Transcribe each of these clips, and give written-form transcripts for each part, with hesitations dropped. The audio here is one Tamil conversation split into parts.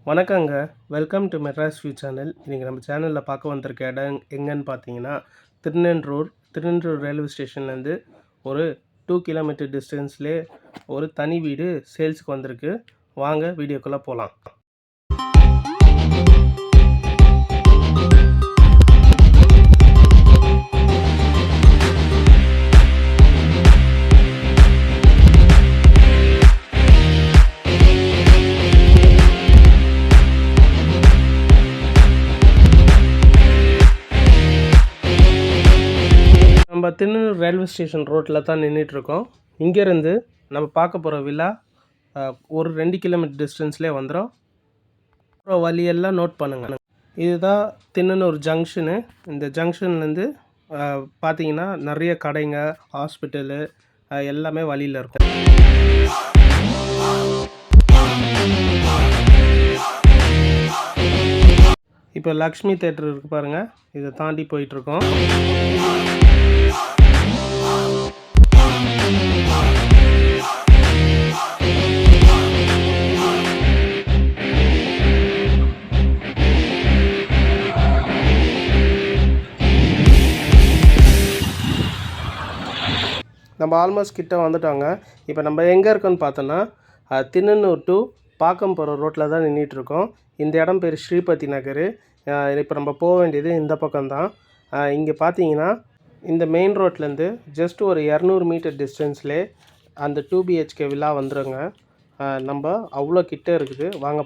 வணக்கங்க. Welcome to Madras view channel. இன்றைக்கி நம்ம சேனலில் பார்க்க வந்திருக்க இடம் எங்கன்னு பார்த்தீங்கன்னா, திருநென்றூர் ரயில்வே ஸ்டேஷன்லேருந்து ஒரு 2 கிலோமீட்டர் டிஸ்டன்ஸ்லேயே ஒரு தனி வீடு சேல்ஸுக்கு வந்திருக்கு. வாங்க வீடியோக்குள்ளே போகலாம். நம்ம திருநெல்வேலி ரயில்வே ஸ்டேஷன் ரோட்டில் தான் நின்றுட்டுருக்கோம். இங்கேருந்து நம்ம பார்க்க போகிற வில்லா ஒரு 2 கிலோமீட்டர் டிஸ்டன்ஸ்லேயே வந்துடும். அப்புறம் வழியெல்லாம் நோட் பண்ணுங்கள். இதுதான் திருநெல்வேலி ஜங்ஷனு. இந்த ஜங்ஷன்லேருந்து பார்த்தீங்கன்னா நிறைய கடைங்க, ஹாஸ்பிட்டலு எல்லாமே வழியில் இருக்கும். இப்போ லக்ஷ்மி தேட்டர் இருக்குது பாருங்கள், இதை தாண்டி போயிட்டுருக்கோம். நம்ம ஆல்மோஸ்ட் கிட்ட வந்துட்டோங்க. இப்போ நம்ம எங்கே இருக்கோன்னு பார்த்தோன்னா, திருநெல்வேலி டு பாக்கம் போகிற ரோட்டில் தான் நின்றுட்டுருக்கோம். இந்த இடம் பேர் ஸ்ரீபதி நகர். இப்போ நம்ம போக வேண்டியது இந்த பக்கம்தான். இங்கே பார்த்தீங்கன்னா இந்த மெயின் ரோட்லேருந்து ஜஸ்ட் ஒரு 200 மீட்டர் டிஸ்டன்ஸ்லே அந்த 2 BHK வில்லா வந்துடுங்க. நம்ம அவ்வளோ கிட்ட இருக்குது. வாங்க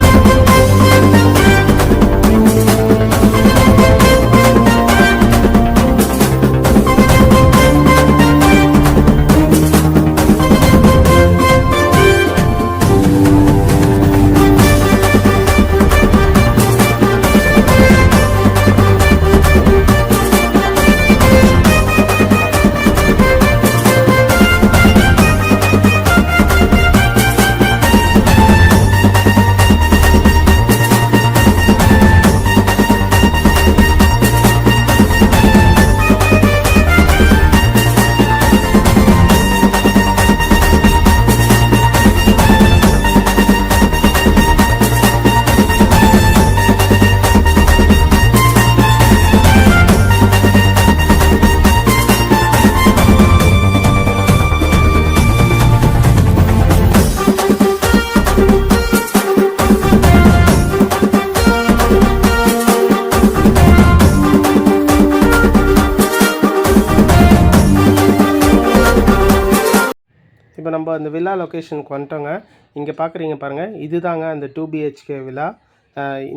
இப்போ நம்ம அந்த வில்லா லொக்கேஷனுக்கு வந்துட்டோங்க. இங்கே பார்க்குறீங்க பாருங்கள், இதுதாங்க அந்த 2 BHK வில்லா.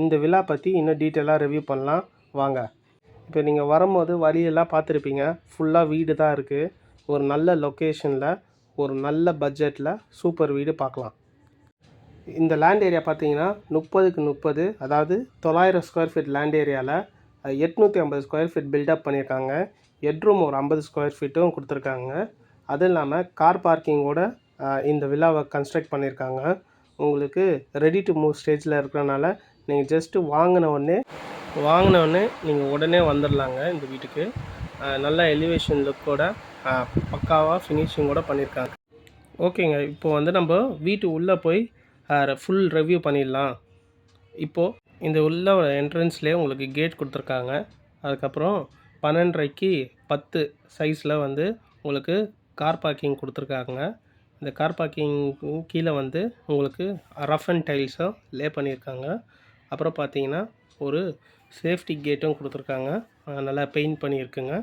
இந்த வில்லா பற்றி இன்னும் டீட்டெயிலாக ரிவ்யூ பண்ணலாம் வாங்க. இப்போ நீங்கள் வரும்போது வழியெல்லாம் பார்த்துருப்பீங்க, ஃபுல்லாக வீடு தான் இருக்குது. ஒரு நல்ல லொக்கேஷனில் ஒரு நல்ல பட்ஜெட்டில் சூப்பர் வீடு பார்க்கலாம். இந்த லேண்ட் ஏரியா பார்த்தீங்கன்னா 30க்கு 30, அதாவது 900 ஸ்கொயர் ஃபீட் லேண்ட் ஏரியாவில் 850 ஸ்கொயர் ஃபீட் பில்டப் பண்ணியிருக்காங்க. ஹெட்ரூம் ஒரு 50 ஸ்கொயர் ஃபீட்டும் கொடுத்துருக்காங்க. அதுவும் இல்லாமல் கார் பார்க்கிங்கோட இந்த வில்லாவை கன்ஸ்ட்ரக்ட் பண்ணியிருக்காங்க. உங்களுக்கு ரெடி டு மூவ் ஸ்டேஜில் இருக்கிறனால நீங்கள் ஜஸ்ட்டு வாங்கின உடனே நீங்கள் உடனே வந்துடலாங்க இந்த வீட்டுக்கு. நல்ல எலிவேஷன் லுக்கோட பக்காவாக ஃபினிஷிங்கோடு பண்ணியிருக்காங்க. ஓகேங்க, இப்போது வந்து நம்ம வீட்டு உள்ளே போய் ஃபுல் ரிவ்யூ பண்ணிடலாம். இப்போது இந்த உள்ள என்ட்ரன்ஸ்லேயே உங்களுக்கு கேட் கொடுத்துருக்காங்க. அதுக்கப்புறம் 12:30க்கு 10 சைஸில் வந்து உங்களுக்கு கார் பார்க்கிங் கொடுத்துருக்காங்க. இந்த கார் பார்க்கிங் கீழே வந்து உங்களுக்கு ரஃப் அண்ட் டைல்ஸும் லே பண்ணியிருக்காங்க. அப்புறம் பார்த்தீங்கன்னா ஒரு சேஃப்டி கேட்டும் கொடுத்துருக்காங்க, நல்லா பெயிண்ட் பண்ணியிருக்குங்க.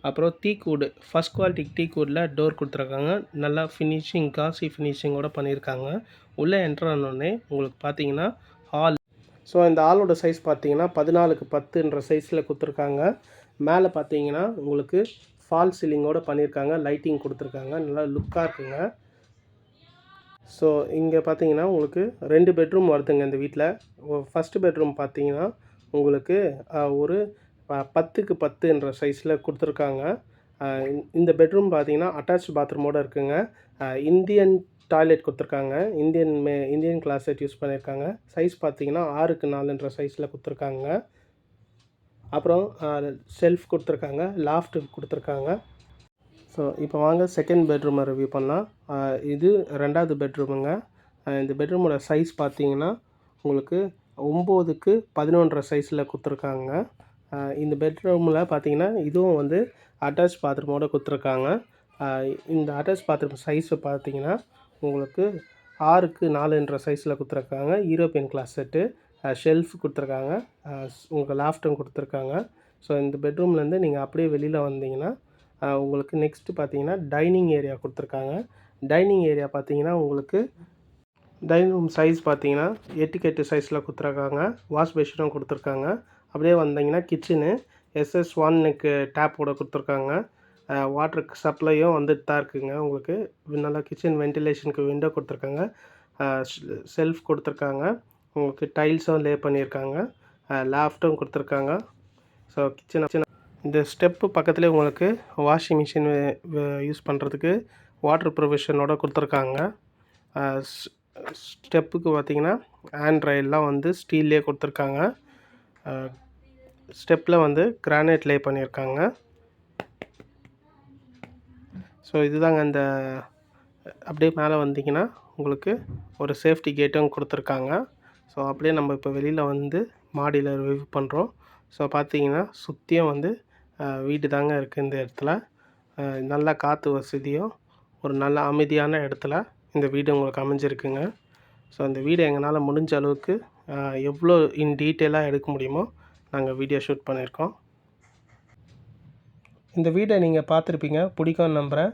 அப்புறம் டீக்வுட், ஃபஸ்ட் குவாலிட்டி டீக்வுட்டில் டோர் கொடுத்துருக்காங்க. நல்லா ஃபினிஷிங், காசி ஃபினிஷிங்கோடு பண்ணியிருக்காங்க. உள்ளே என்ட்ரு ஆனோடனே உங்களுக்கு பார்த்தீங்கன்னா ஹால். ஸோ இந்த ஹாலோட சைஸ் பார்த்தீங்கன்னா 14க்கு 10ன்ற சைஸில் கொடுத்துருக்காங்க. மேலே பார்த்தீங்கன்னா உங்களுக்கு ஃபால் சீலிங்கோடு பண்ணியிருக்காங்க, லைட்டிங் கொடுத்துருக்காங்க, நல்லா லுக்காக இருக்குங்க. ஸோ இங்கே பார்த்தீங்கன்னா உங்களுக்கு 2 பெட்ரூம் வருதுங்க இந்த வீட்டில். ஃபஸ்ட்டு பெட்ரூம் பார்த்தீங்கன்னா உங்களுக்கு ஒரு 10க்கு 10ன்ற சைஸில் கொடுத்துருக்காங்க. இந்த பெட்ரூம் பார்த்தீங்கன்னா அட்டாச் பாத்ரூமோடு இருக்குங்க. இந்தியன் டாய்லெட் கொடுத்துருக்காங்க, இந்தியன் கிளாஸெட் யூஸ் பண்ணியிருக்காங்க. சைஸ் பார்த்தீங்கன்னா 6க்கு 4ன்ற சைஸில் கொடுத்துருக்காங்க. அப்புறம் ஷெல்ஃப் கொடுத்துருக்காங்க, லாஃப்ட் கொடுத்துருக்காங்க. ஸோ இப்போ வாங்க செகண்ட் பெட்ரூமை ரிவ்யூ பண்ணலாம். இது 2வது பெட்ரூமுங்க. இந்த பெட்ரூமோட சைஸ் பார்த்தீங்கன்னா உங்களுக்கு 9க்கு 11.5 சைஸில் கொடுத்துருக்காங்க. இந்த பெட்ரூமில் பார்த்தீங்கன்னா இதுவும் வந்து அட்டாச் பாத்ரூமோட கொடுத்துருக்காங்க. இந்த அட்டாச் பாத்ரூம் சைஸு பார்த்தீங்கன்னா உங்களுக்கு 6க்கு 4 சைஸில் கொடுத்துருக்காங்க. யூரோப்பியன் கிளாஸ் செட்டு, ஷெல்ஃப் கொடுத்துருக்காங்க, உங்களுக்கு லாஃப்ட்டும் கொடுத்துருக்காங்க. ஸோ இந்த பெட்ரூம்லேருந்து நீங்கள் அப்படியே வெளியில் வந்தீங்கன்னா உங்களுக்கு நெக்ஸ்ட்டு பார்த்தீங்கன்னா டைனிங் ஏரியா கொடுத்துருக்காங்க. டைனிங் ஏரியா பார்த்தீங்கன்னா உங்களுக்கு டைனிங் ரூம் சைஸ் பார்த்தீங்கன்னா 8க்கு 8 சைஸில் கொடுத்துருக்காங்க. வாஷ் பேஷனும் கொடுத்துருக்காங்க. அப்படியே வந்தீங்கன்னா கிச்சனு SS1க்கு டேப்போட கொடுத்துருக்காங்க. வாட்டருக்கு சப்ளையும் வந்துட்டு தான் இருக்குங்க. உங்களுக்கு நல்லா கிச்சன் வென்டிலேஷனுக்கு விண்டோ கொடுத்துருக்காங்க. செல்ஃப் கொடுத்துருக்காங்க. உங்களுக்கு டைல்ஸும் லே பண்ணியிருக்காங்க. லாஃப்ட்டும் கொடுத்துருக்காங்க. ஸோ கிச்சன் இந்த ஸ்டெப்பு பக்கத்துலேயே உங்களுக்கு வாஷிங் மிஷின் யூஸ் பண்ணுறதுக்கு வாட்டர் ப்ரொவிஷனோட கொடுத்துருக்காங்க. ஸ்டெப்புக்கு பார்த்தீங்கன்னா ஹேண்ட் ரைல்லாம் வந்து ஸ்டீல்லே கொடுத்துருக்காங்க. ஸ்டெப்பில் வந்து கிரானைட் லே பண்ணியிருக்காங்க. ஸோ இதுதாங்க அந்த அப்படியே மேலே வந்தீங்கன்னா உங்களுக்கு ஒரு சேஃப்டி கேட்டும் கொடுத்துருக்காங்க. ஸோ அப்படியே நம்ம இப்போ வெளியில் வந்து மாடியில் ரிவ்யூ பண்ணுறோம். ஸோ பார்த்தீங்கன்னா சுற்றியும் வந்து வீடு தாங்க இருக்குது இந்த இடத்துல. நல்ல காற்று வசதியும் ஒரு நல்ல அமைதியான இடத்துல இந்த வீடு உங்களுக்கு அமைஞ்சிருக்குங்க. ஸோ அந்த வீடு எங்களால் முடிஞ்ச அளவுக்கு எவ்வளோ இன் டீட்டெயிலாக எடுக்க முடியுமோ நாங்கள் வீடியோ ஷூட் பண்ணியிருக்கோம். இந்த வீடை நீங்கள் பார்த்துருப்பீங்க, பிடிக்கும்னு நம்புகிறேன்.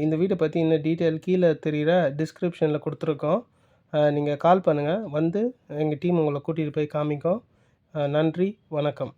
இந்த வீடை பற்றி இன்னும் டீட்டெயில் கீழே தெரிகிற டிஸ்கிரிப்ஷனில் கொடுத்துருக்கோம். நீங்கள் கால் பண்ணுங்கள், வந்து எங்கள் டீம் உங்களை கூட்டிகிட்டு போய் காமிக்கும். நன்றி, வணக்கம்.